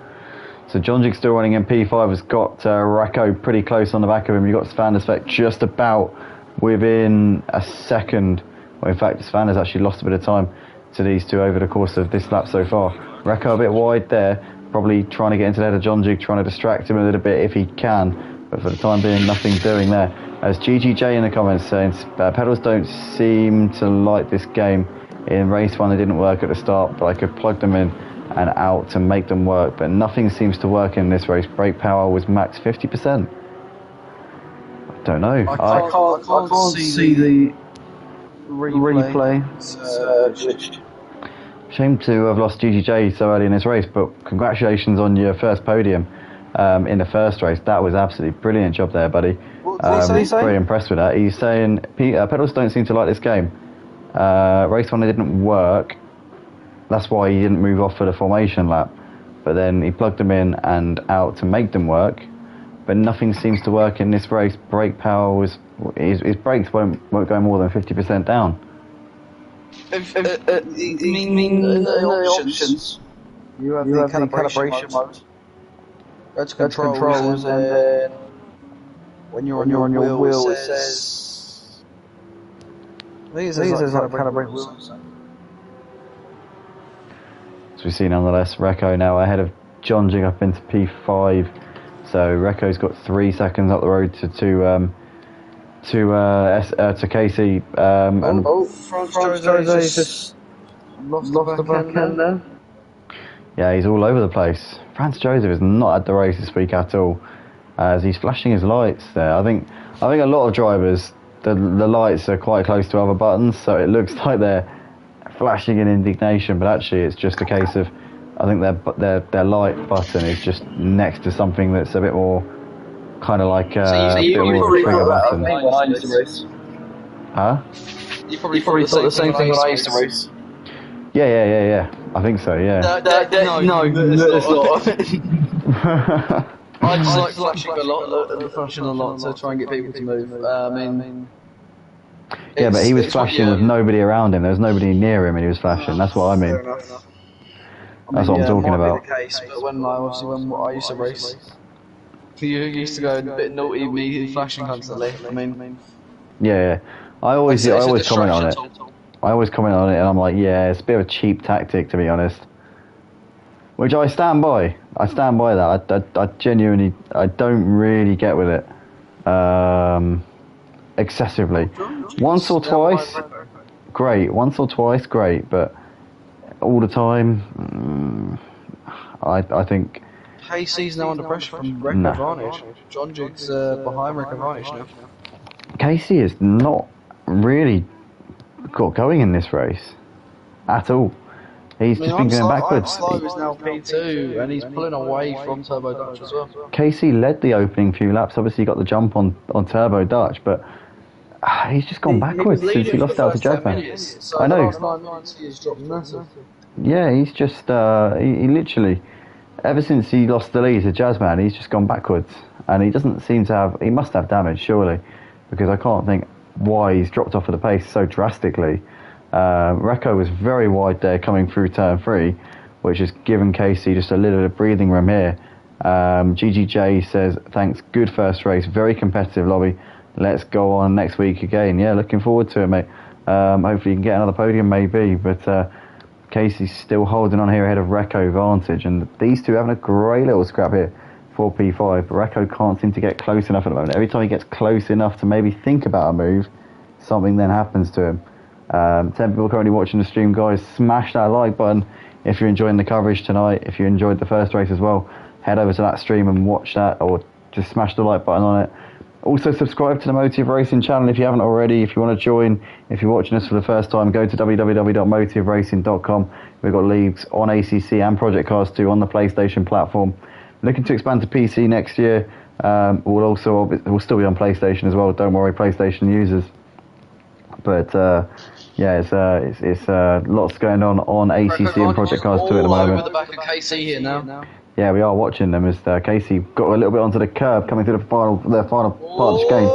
So John Jig's still running in P5, has got Reco pretty close on the back of him. You've got Svanderspek just about within a second. Well, in fact, Svander's actually lost a bit of time to these two over the course of this lap so far. Reco a bit wide there, probably trying to get into the head of John Jig, trying to distract him a little bit if he can. But for the time being, nothing doing there. As GGJ in the comments saying, pedals don't seem to like this game. In race 1 they didn't work at the start, but I could plug them in and out to make them work, but nothing seems to work in this race. Brake power was max 50%. I don't know. I can't see the replay. Shame to have lost GGJ so early in this race, but congratulations on your first podium in the first race. That was absolutely brilliant job there, buddy. Very impressed with that. He's saying pedals don't seem to like this game. Race 1 it didn't work. That's why he didn't move off for the formation lap. But then he plugged them in and out to make them work. But nothing seems to work in this race. Brake power was his brakes won't go more than 50% down. You mean the options? You have the calibration mode. Go to controls, and then when you're on your wheel, it says. I think it says like calibrate wheels. As we see, nonetheless, Recco now ahead of John Jing up into P5. So Recco's got 3 seconds up the road to Casey. Franco's just lost the back end there. Yeah, he's all over the place. Franz Joseph is not at the race this week at all, as he's flashing his lights there. I think a lot of drivers, the lights are quite close to other buttons, so it looks like they're flashing in indignation, but actually it's just a case of, I think their light button is just next to something that's a bit more kind of like a bit more of a trigger button. When I used to race. Huh? You probably thought the same thing when I used to race. Yeah. I think so, yeah. No, it's not. I just like flashing a lot to try and get people to move. Yeah, but he was flashing with nobody around him. There was nobody near him and he was flashing. That's what I mean. That's what I'm talking about. Be the case, but when I used to race, you used to go a bit naughty, me flashing constantly. Yeah. I always comment on it. I always comment on it, and I'm like, yeah, it's a bit of a cheap tactic, to be honest. Which I stand by. I stand by that. I genuinely, I don't really get with it. Excessively. Once or twice, great. Once or twice, great. But all the time, I think. Casey's now under pressure from Recco Varnish. John Jig's behind Recco Varnish now. Casey is not really got going in this race at all. He's just been going backwards. Slow is now P2, and he's pulling away from Turbo Dutch as well. Casey led the opening few laps. Obviously, he got the jump on Turbo Dutch, but he's just gone backwards since he lost out to Jazzman. So I know. The last 9 minutes, he has dropped massive. Yeah, he's just he literally, ever since he lost the lead to Jazzman, he's just gone backwards, and he doesn't seem to have. He must have damage, surely, because I can't think why he's dropped off of the pace so drastically. Recco was very wide there coming through turn 3, which has given Casey just a little bit of breathing room here. GGJ says, thanks, good first race, very competitive lobby. Let's go on next week again. Yeah, looking forward to it, mate. Hopefully you can get another podium, maybe, but Casey's still holding on here ahead of Recco Vantage, and these two having a great little scrap here for P5. Recco can't seem to get close enough at the moment. Every time he gets close enough to maybe think about a move, something then happens to him. 10 people currently watching the stream, guys. Smash that like button if you're enjoying the coverage tonight. If you enjoyed the first race as well, head over to that stream and watch that, or just smash the like button on it. Also, subscribe to the Motive Racing channel if you haven't already. If you want to join, if you're watching us for the first time, go to www.motiveracing.com. We've got leagues on ACC and Project Cars 2 on the PlayStation platform. Looking to expand to PC next year. We'll still be on PlayStation as well. Don't worry, PlayStation users. But yeah, it's lots going on ACC and Project Cars 2 at the moment. Over the back of KC here now. Yeah, we are watching them as Casey got a little bit onto the curb coming through the final part of the game.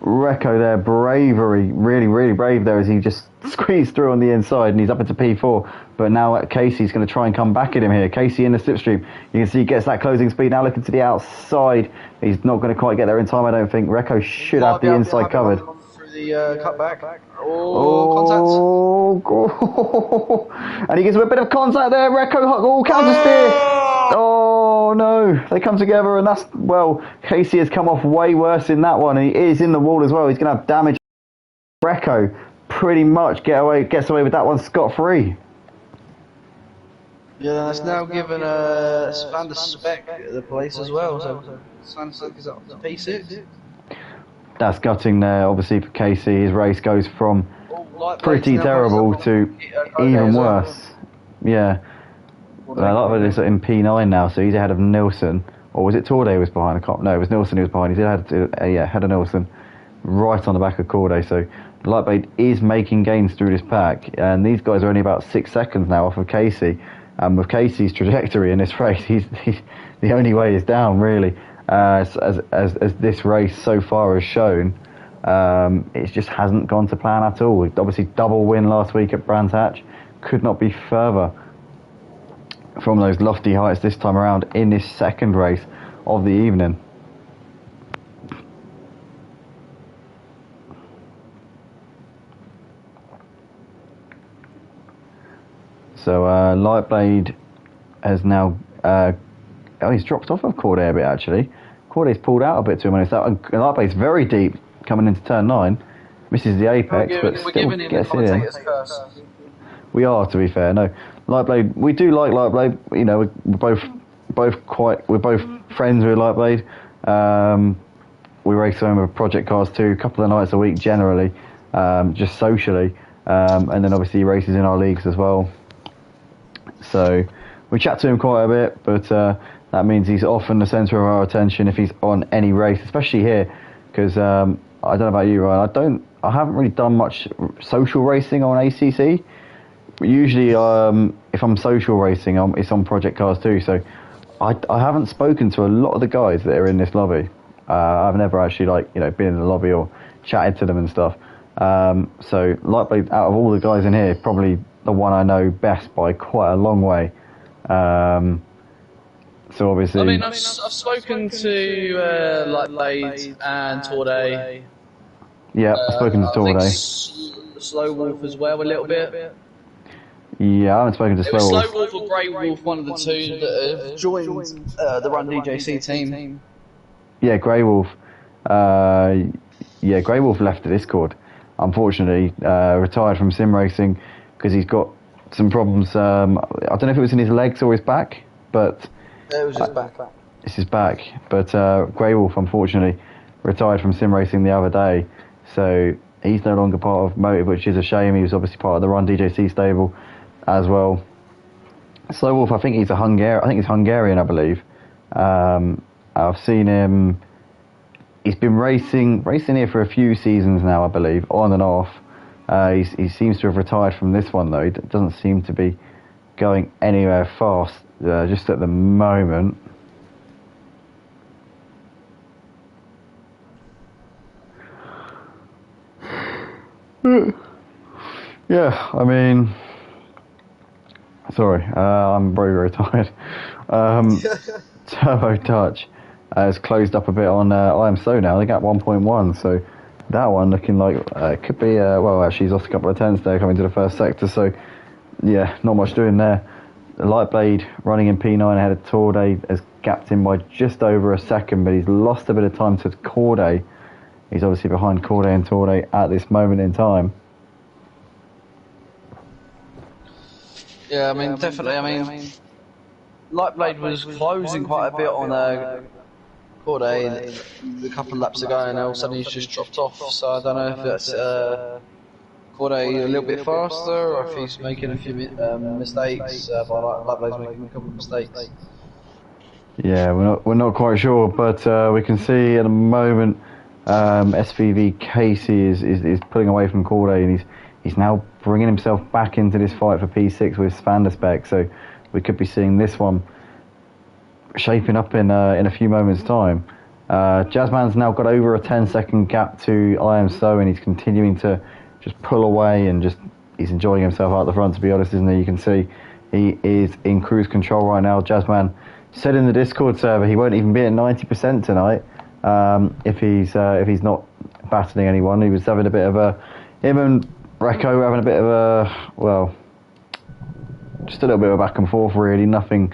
Recco there, bravery, really brave there as he just squeezed through on the inside and he's up into P4. But now Casey's going to try and come back at him here. Casey in the slipstream. You can see he gets that closing speed. Now looking to the outside. He's not going to quite get there in time, I don't think. Recco should have the inside covered. The cutback. Contact. And he gets a bit of contact there. Recco counter steer. Oh, Oh no, they come together and Casey has come off way worse in that one. He is in the wall as well. He's going to have damage. Greco pretty much gets away with that one scot-free. Yeah, it's now given Van der Spek the place as well, so Van der Spek is up to P6. That's gutting there, obviously, for Casey. His race goes from pretty terrible to even worse. Yeah. Lightbait is in P9 now, so he's ahead of Nilsson. Or was it Torday was behind? No, it was Nilsson who was behind. He's ahead of Nilsson, right on the back of Corday. So Lightbait is making gains through this pack, and these guys are only about 6 seconds now off of Casey. And with Casey's trajectory in this race, he's the only way is down, really. As this race so far has shown, it just hasn't gone to plan at all. Obviously, double win last week at Brands Hatch, could not be further from those lofty heights this time around in this second race of the evening. So Lightblade has now he's dropped off of Corday a bit, actually. Corday's pulled out a bit too many. Lightblade's very deep coming into turn 9, misses the apex, but still gets in. We are, to be fair. No, Lightblade. We do like Lightblade. You know, we're both friends with Lightblade. We race home with Project Cars 2 a couple of nights a week, generally, just socially, and then obviously he races in our leagues as well. So we chat to him quite a bit, but that means he's often the centre of our attention if he's on any race, especially here, because I don't know about you, Ryan. I haven't really done much social racing on ACC. Usually, if I'm social racing, it's on Project Cars 2. So I haven't spoken to a lot of the guys that are in this lobby. I've never actually been in the lobby or chatted to them and stuff. So Lightblade, out of all the guys in here, probably the one I know best by quite a long way. So obviously, I mean, I've spoken to Lightblade and Torday. Yeah, I've spoken to Torday. Slow Wolf as well, a little bit. Yeah, I haven't spoken to Slow Wolf. Slow Wolf or Grey Wolf, one of the two that have joined the Run DJC team. Yeah, Grey Wolf. Grey Wolf left the Discord. Unfortunately, retired from sim racing because he's got some problems. I don't know if it was in his legs or his back, but it was his back. It's his back. But Grey Wolf, unfortunately, retired from sim racing the other day, so he's no longer part of Motive, which is a shame. He was obviously part of the Run DJC stable as well. Slow Wolf, I think he's Hungarian, I believe. I've seen him. He's been racing here for a few seasons now, I believe, on and off. He seems to have retired from this one, though. He doesn't seem to be going anywhere fast just at the moment. Yeah, I mean, sorry, I'm very, very tired. Turbo Touch has closed up a bit on I Am So now. They got 1.1, so that one looking like it could be, actually he's lost a couple of tenths there coming to the first sector, so yeah, not much doing there. The Lightblade running in P9 ahead of Torday has gapped him by just over a second, but he's lost a bit of time to Corday. He's obviously behind Corday and Torday at this moment in time. Yeah, I mean, definitely. I mean, Lightblade was closing quite a bit on Corday a couple of laps ago, and all of a sudden he's just dropped off. So I don't know if that's Corday a little bit faster, or if he's making a few mistakes. But Lightblade's making a couple of mistakes. Yeah, we're not quite sure, but we can see at the moment SVV Casey is pulling away from Corday, and he's now bringing himself back into this fight for P6 with Van der Spek. So we could be seeing this one shaping up in a few moments' time. Jazzman's now got over a 10-second gap to I Am So, and he's continuing to just pull away and he's enjoying himself out the front, to be honest, isn't he? You can see he is in cruise control right now. Jazzman said in the Discord server he won't even be at 90% tonight if he's not battling anyone. He was having a bit of him and Recco having a bit of just a little bit of back and forth, really. Nothing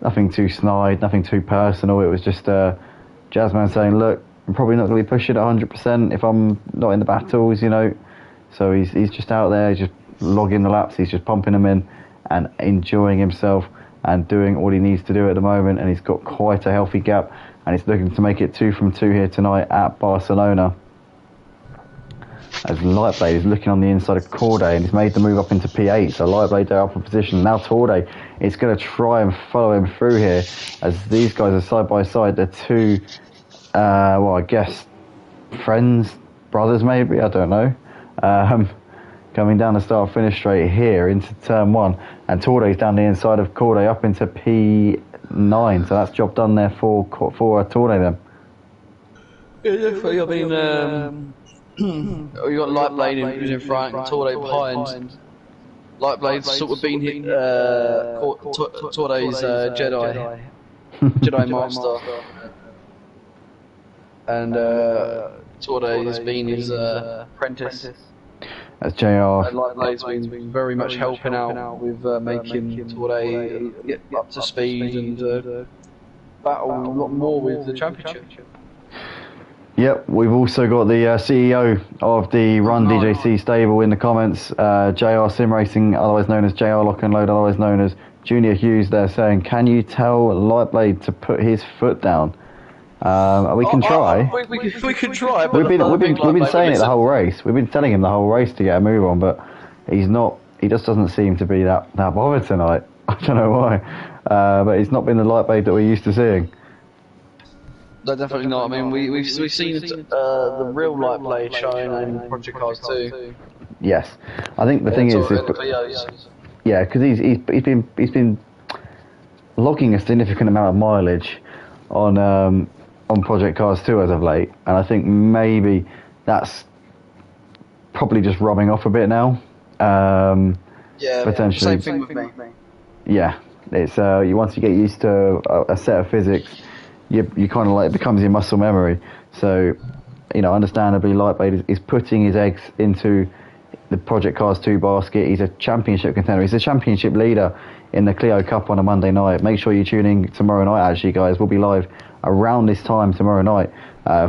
nothing too snide, nothing too personal. It was just Jazzman saying, look, I'm probably not going to be pushing at 100% if I'm not in the battles, you know. So he's just out there, just logging the laps, he's just pumping them in and enjoying himself and doing what he needs to do at the moment. And he's got quite a healthy gap, and he's looking to make it 2 from 2 here tonight at Barcelona. As Lightblade is looking on the inside of Corday, and he's made the move up into P8, so Lightblade there up in position. Now Corday is going to try and follow him through here, as these guys are side by side. They're two, well, I guess friends, brothers maybe, I don't know. Coming down the start-finish straight here into turn 1, and Torday's down the inside of Corday up into P9, so that's job done there for Torday then. Yeah, definitely. I mean, you got Lightblade who's in front, and Torday behind. Lightblade's sort of been hit. Torday's Jedi Master, and Torday's been his apprentice. That's JR. Lightblade's been very much helping out with making Torday get up to speed and battle a lot more with the championship. Yep, we've also got the CEO of the Run DJC stable in the comments, JR Sim Racing, otherwise known as JR Lock and Load, otherwise known as Junior Hughes. They're saying, can you tell Lightblade to put his foot down? We can try. We can try. We've been saying it the whole race. We've been telling him the whole race to get a move on, but he's not. He just doesn't seem to be that bothered tonight. I don't know why, but it's not been the Lightblade that we're used to seeing. No, definitely not. I mean, we've seen the real Lightblade showing in Project Cars 2. Yes, I think the thing is, yeah, because he's been logging a significant amount of mileage on Project Cars 2 as of late, and I think maybe that's probably just rubbing off a bit now. Yeah, potentially. Same thing with me. Yeah, it's once you get used to a set of physics, you kind of like, it becomes your muscle memory. So, you know, understandably, Lightblade is putting his eggs into the Project Cars 2 basket. He's a championship contender. He's a championship leader in the Clio Cup on a Monday night. Make sure you tune in tomorrow night, actually, guys. We'll be live around this time tomorrow night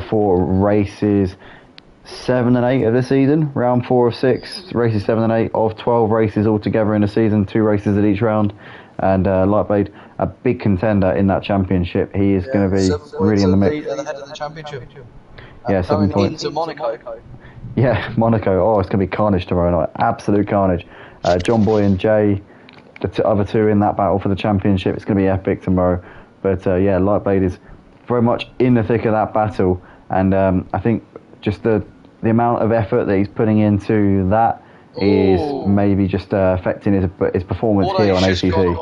for races 7 and 8 of the season. Round 4 of 6, races 7 and 8 of 12 races altogether in the season, 2 races at each round. And Lightblade, a big contender in that championship. He is going to be really in the mix. At the head of the championship. Yeah, 7 points. Into Monaco. Yeah, Monaco. Oh, it's going to be carnage tomorrow night. Absolute carnage. John Boy and Jay, the other two in that battle for the championship. It's going to be epic tomorrow. But yeah, Lightblade is very much in the thick of that battle. And I think just the amount of effort that he's putting into that is maybe just affecting his performance here on ACC.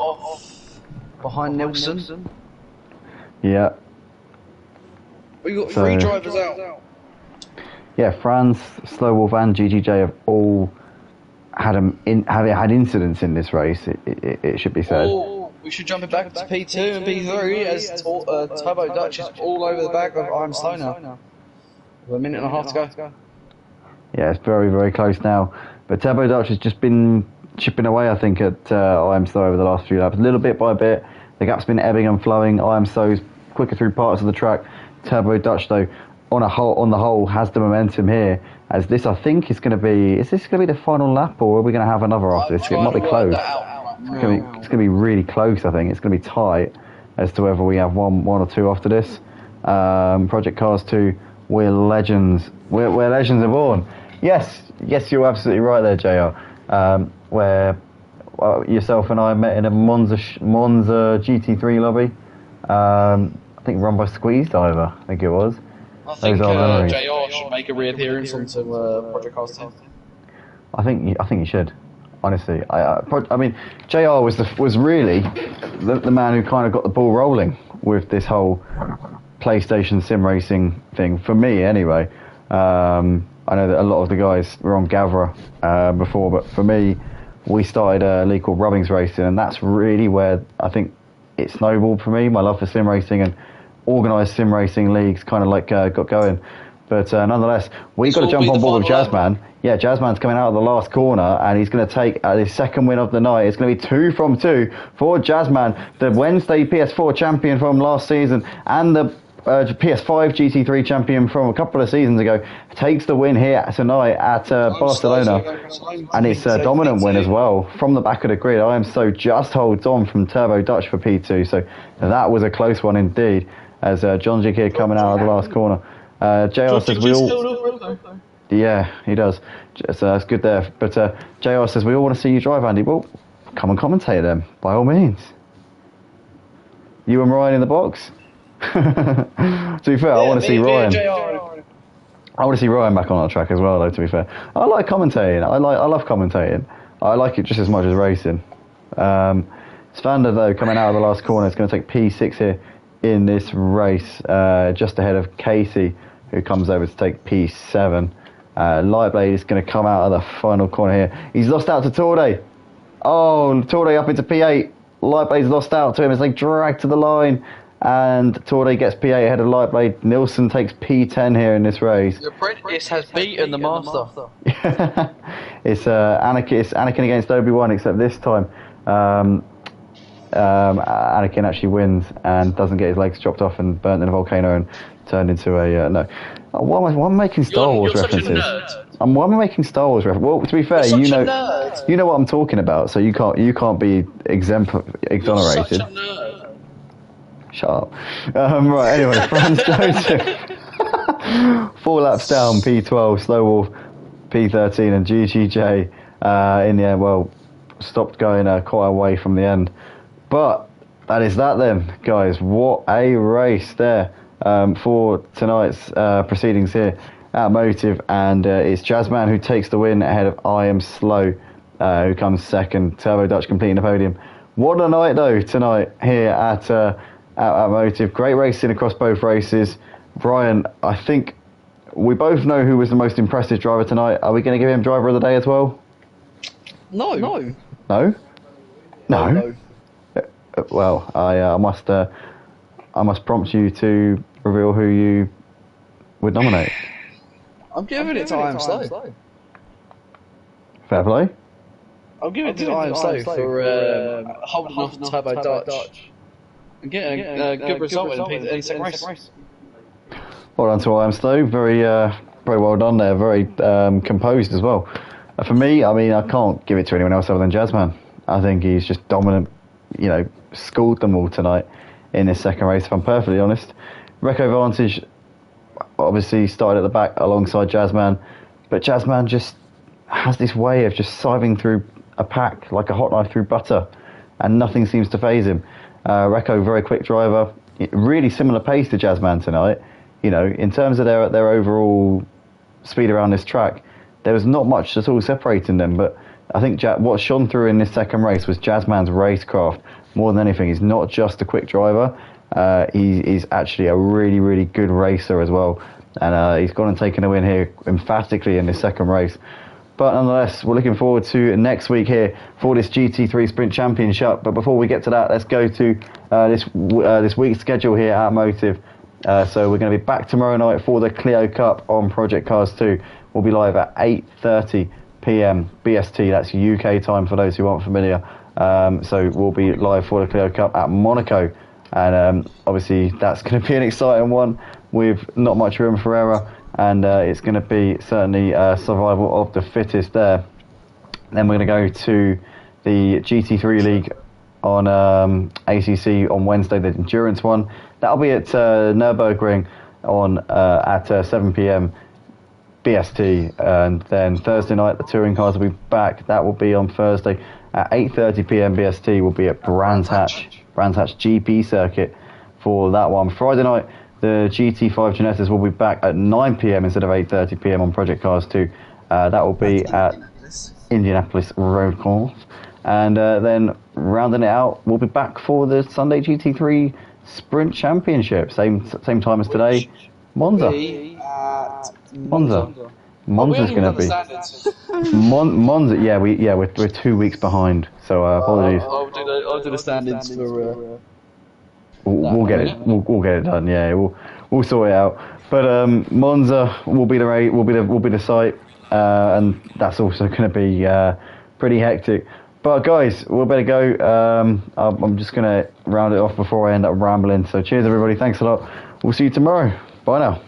Behind Nelson. Yeah. We got 3 drivers out. Yeah, Franz, Slowwolf and GGJ have all had incidents in this race, it should be said. We should jump it back to P2 and P3 as Turbo Dutch is all over the back of I'm Slow now. With a minute and a half to go. Yeah, it's very, very close now. But Turbo Dutch has just been chipping away, I think, at I Am Slow over the last few laps. Little bit by bit. The gap's been ebbing and flowing. I Am Slow's quicker through parts of the track. Turbo Dutch, though, on the whole, has the momentum here. As this, I think, is going to be... Is this going to be the final lap, or are we going to have another after this? It might be close. It's going to be really close, I think. It's going to be tight as to whether we have one or two after this. Project Cars 2, we're legends. Where legends are born. Yes, you're absolutely right there, JR. Where yourself and I met in a Monza GT3 lobby. I think run by Squeeze Diver, I think it was. I think JR should make a reappearance onto Project Cars 2. I think he should. Honestly, I mean, JR was really the man who kind of got the ball rolling with this whole PlayStation sim racing thing. For me, anyway. I know that a lot of the guys were on Gavra before, but for me, we started a league called Rubbings Racing, and that's really where I think it snowballed for me. My love for sim racing and organised sim racing leagues kind of like got going. But nonetheless, we've got to jump on board with Jazzman. Yeah, Jazzman's coming out of the last corner, and he's going to take his second win of the night. It's going to be 2 from 2 for Jazzman, the Wednesday PS4 champion from last season, and the PS5 GT3 champion from a couple of seasons ago. Takes the win here tonight at Barcelona, and it's a dominant win as well from the back of the grid. I am so just holds on from Turbo Dutch for P2, so that was a close one indeed, as John Jig here coming out of the last corner. JR says we all... Yeah, he does. So that's good there. But JR says we all want to see you drive, Andy. Well, come and commentate then, by all means. You and Ryan in the box? To be fair, I want to see Ryan. I want to see Ryan back on our track as well, though, to be fair. I like commentating. I love commentating. I like it just as much as racing. Svander, though, coming out of the last corner, is going to take P6 here in this race, just ahead of Casey, who comes over to take P7. Lightblade is going to come out of the final corner here. He's lost out to Torde. Oh, Torde up into P8. Lightblade's lost out to him as they drag to the line. And Torde gets P8 ahead of Lightblade. Nilsson takes P10 here in this race. The apprentice has beaten the master. It's Anakin against Obi-Wan, except this time Anakin actually wins and doesn't get his legs chopped off and burnt in a volcano and turned into a no. Why am I making Star Wars references? Why am I making Star Wars references? Well, to be fair, you know what I'm talking about, so you can't be exonerated. Shut up. Right, anyway, Franz Joseph. 4 laps down, P12, Slow Wolf, P13, and GGJ in the end, well, stopped going quite away from the end. But that is that then, guys. What a race there for tonight's proceedings here at Motive. And it's Jazzman who takes the win ahead of I Am Slow, who comes second. Turbo Dutch completing the podium. What a night, though, tonight here at Motive. Great racing across both races. Brian, I think we both know who was the most impressive driver tonight. Are we going to give him driver of the day as well? No. No? Well, I must prompt you to reveal who you would nominate. I'm giving it to I Am Slow. Fair play. I'm giving it to I Am Slow for holding off Turbo Dutch and getting a good result in the second race. Well done to I Am Slow. Very well done there. Very composed as well. For me, I mean, I can't give it to anyone else other than Jazzman. I think he's just dominant. You know, schooled them all tonight in this second race, if I'm perfectly honest. Reco Vantage obviously started at the back alongside Jazzman, but Jazzman just has this way of just siving through a pack like a hot knife through butter, and nothing seems to faze him. Reco, very quick driver, really similar pace to Jazzman tonight. You know, in terms of their overall speed around this track, there was not much at all separating them, but I think what shone through in this second race was Jazzman's racecraft more than anything. He's not just a quick driver, he's actually a really, really good racer as well, and he's gone and taken a win here emphatically in this second race. But nonetheless, we're looking forward to next week here for this GT3 Sprint Championship. But before we get to that, let's go to this week's schedule here at Motive. So we're going to be back tomorrow night for the Clio Cup on Project Cars 2. We'll be live at 8:30 p.m. BST. That's UK time for those who aren't familiar. So we'll be live for the Clio Cup at Monaco. And obviously that's going to be an exciting one with not much room for error. And it's going to be certainly survival of the fittest there. Then we're going to go to the GT3 League on ACC on Wednesday, the endurance one. That'll be at Nürburgring on at 7 p.m. BST, and then Thursday night the touring cars will be back. That will be on Thursday at 8:30 p.m. BST. Will be at Brands Hatch GP circuit for that one. Friday night the GT5 Genesis will be back at 9 p.m. instead of 8:30 p.m. on Project Cars 2. That will be at Indianapolis Road Course. And then rounding it out, we'll be back for the Sunday GT3 Sprint Championship. Same time as today. Monza's going to be Monza. Yeah, we're 2 weeks behind. So apologies. I'll do the standards for. We'll get it. We'll get it done. Yeah, we'll sort it out. But Monza will be the site, and that's also going to be pretty hectic. But guys, we'll better go. I'm just going to round it off before I end up rambling. So cheers, everybody. Thanks a lot. We'll see you tomorrow. Bye now.